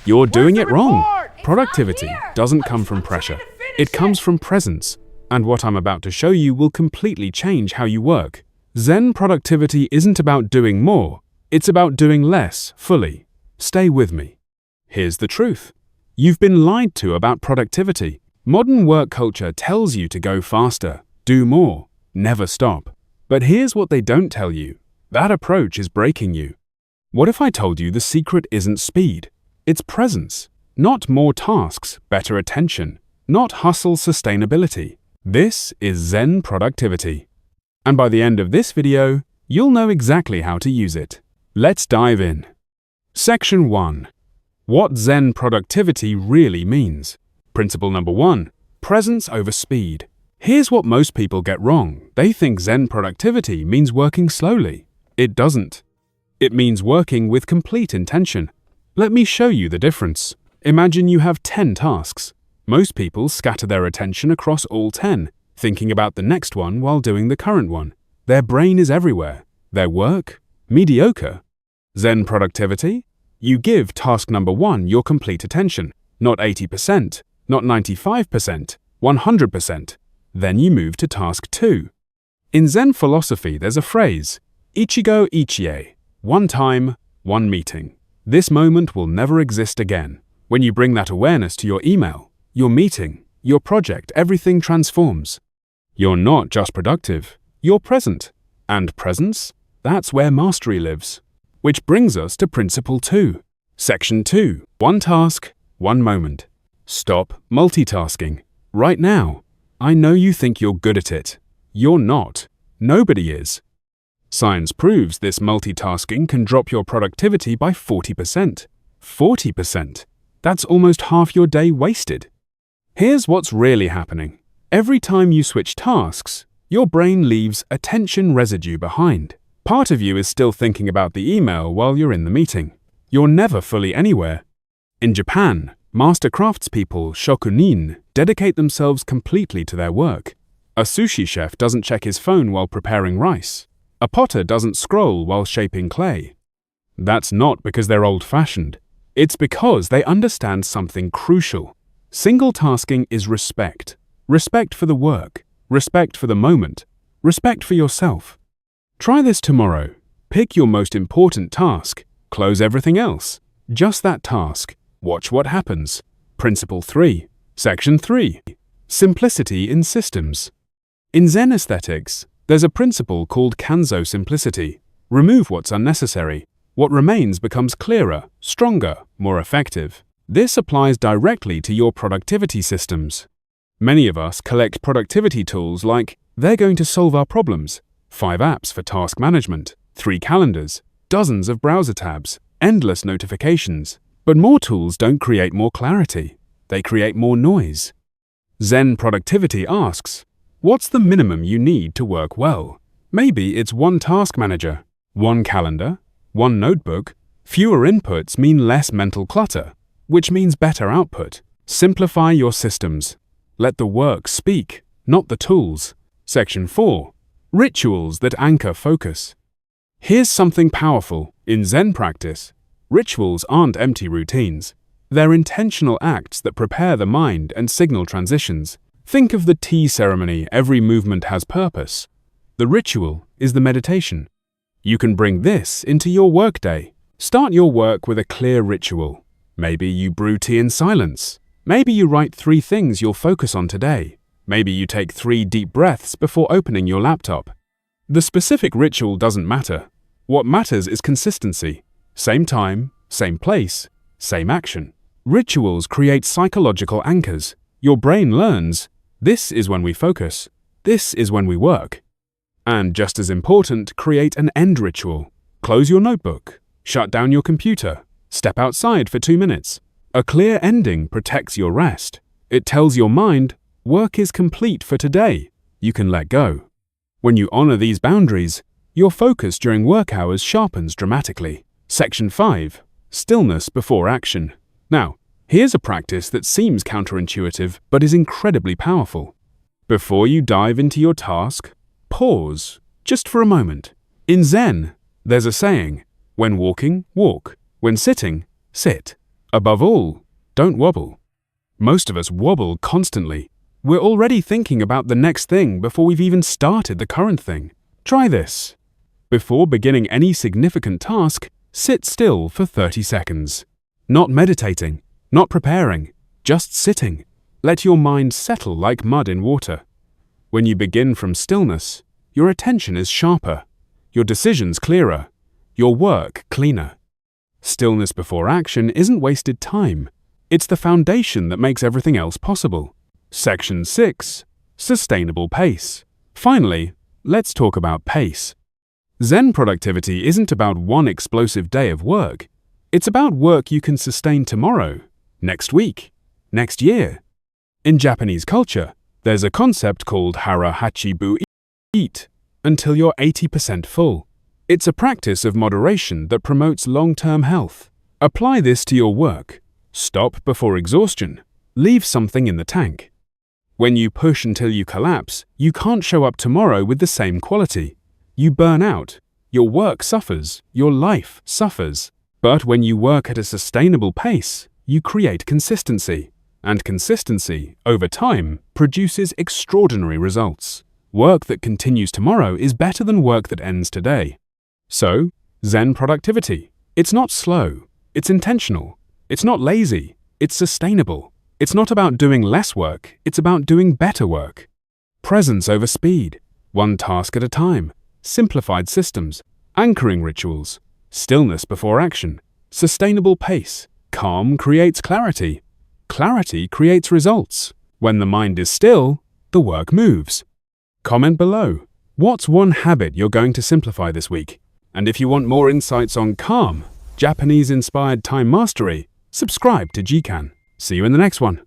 You're doing it wrong. Productivity doesn't come from pressure. It comes from presence. And what I'm about to show you will completely change how you work. Zen productivity isn't about doing more. It's about doing less fully. Stay with me. Here's the truth. You've been lied to about productivity. Modern work culture tells you to go faster, do more, never stop. But here's what they don't tell you. That approach is breaking you. What if I told you the secret isn't speed? It's presence. Not more tasks, better attention. Not hustle sustainability. This is Zen productivity. And by the end of this video, you'll know exactly how to use it. Let's dive in. Section 1. What Zen productivity really means. Principle number 1. Presence over speed. Here's what most people get wrong. They think Zen productivity means working slowly. It doesn't. It means working with complete intention. Let me show you the difference. Imagine you have 10 tasks. Most people scatter their attention across all 10, thinking about the next one while doing the current one. Their brain is everywhere. Their work? Mediocre. Zen productivity? You give task number 1 your complete attention. Not 80%, not 95%, 100%. Then you move to task 2. In Zen philosophy, there's a phrase, Ichigo Ichie, one time, one meeting. This moment will never exist again. When you bring that awareness to your email, your meeting, your project, everything transforms. You're not just productive, you're present. And presence? That's where mastery lives. Which brings us to Principle 2. Section 2. One task, one moment. Stop multitasking. Right now. I know you think you're good at it. You're not. Nobody is. Science proves this multitasking can drop your productivity by 40%. 40%. That's almost half your day wasted. Here's what's really happening. Every time you switch tasks, your brain leaves attention residue behind. Part of you is still thinking about the email while you're in the meeting. You're never fully anywhere. In Japan, master craftspeople, shokunin, dedicate themselves completely to their work. A sushi chef doesn't check his phone while preparing rice. A potter doesn't scroll while shaping clay. That's not because they're old-fashioned. It's because they understand something crucial. Single tasking is respect. Respect for the work. Respect for the moment. Respect for yourself. Try this tomorrow. Pick your most important task. Close everything else. Just that task. Watch what happens. Principle 3. Section 3. Simplicity in systems. In Zen aesthetics, there's a principle called kanzo simplicity. Remove what's unnecessary. What remains becomes clearer, stronger, more effective. This applies directly to your productivity systems. Many of us collect productivity tools like, they're going to solve our problems. 5 apps for task management, 3 calendars, dozens of browser tabs, endless notifications. But more tools don't create more clarity. They create more noise. Zen productivity asks, what's the minimum you need to work well? Maybe it's 1 task manager, 1 calendar, 1 notebook. Fewer inputs mean less mental clutter, which means better output. Simplify your systems. Let the work speak, not the tools. Section 4. Rituals that anchor focus. Here's something powerful. In Zen practice, rituals aren't empty routines. They're intentional acts that prepare the mind and signal transitions. Think of the tea ceremony. Every movement has purpose. The ritual is the meditation. You can bring this into your workday. Start your work with a clear ritual. Maybe you brew tea in silence. Maybe you write 3 things you'll focus on today. Maybe you take 3 deep breaths before opening your laptop. The specific ritual doesn't matter. What matters is consistency. Same time, same place, same action. Rituals create psychological anchors. Your brain learns, this is when we focus. This is when we work. And just as important, create an end ritual. Close your notebook. Shut down your computer. Step outside for 2 minutes. A clear ending protects your rest. It tells your mind, work is complete for today. You can let go. When you honor these boundaries, your focus during work hours sharpens dramatically. Section 5. Stillness before action. Now, here's a practice that seems counterintuitive but is incredibly powerful. Before you dive into your task, pause, just for a moment. In Zen, there's a saying, when walking, walk. When sitting, sit. Above all, don't wobble. Most of us wobble constantly. We're already thinking about the next thing before we've even started the current thing. Try this. Before beginning any significant task, sit still for 30 seconds. Not meditating, not preparing, just sitting. Let your mind settle like mud in water. When you begin from stillness, your attention is sharper, your decisions clearer, your work cleaner. Stillness before action isn't wasted time. It's the foundation that makes everything else possible. Section 6. Sustainable pace. Finally, let's talk about pace. Zen productivity isn't about one explosive day of work. It's about work you can sustain tomorrow, next week, next year. In Japanese culture, there's a concept called hara hachi bu, eat until you're 80% full. It's a practice of moderation that promotes long-term health. Apply this to your work. Stop before exhaustion. Leave something in the tank. When you push until you collapse, you can't show up tomorrow with the same quality. You burn out. Your work suffers. Your life suffers. But when you work at a sustainable pace, you create consistency. And consistency, over time, produces extraordinary results. Work that continues tomorrow is better than work that ends today. So, Zen productivity. It's not slow. It's intentional. It's not lazy. It's sustainable. It's not about doing less work. It's about doing better work. Presence over speed. One task at a time. Simplified systems. Anchoring rituals. Stillness before action. Sustainable pace. Calm creates clarity. Clarity creates results. When the mind is still, the work moves. Comment below. What's one habit you're going to simplify this week? And if you want more insights on calm, Japanese-inspired time mastery, subscribe to Jikan. See you in the next one.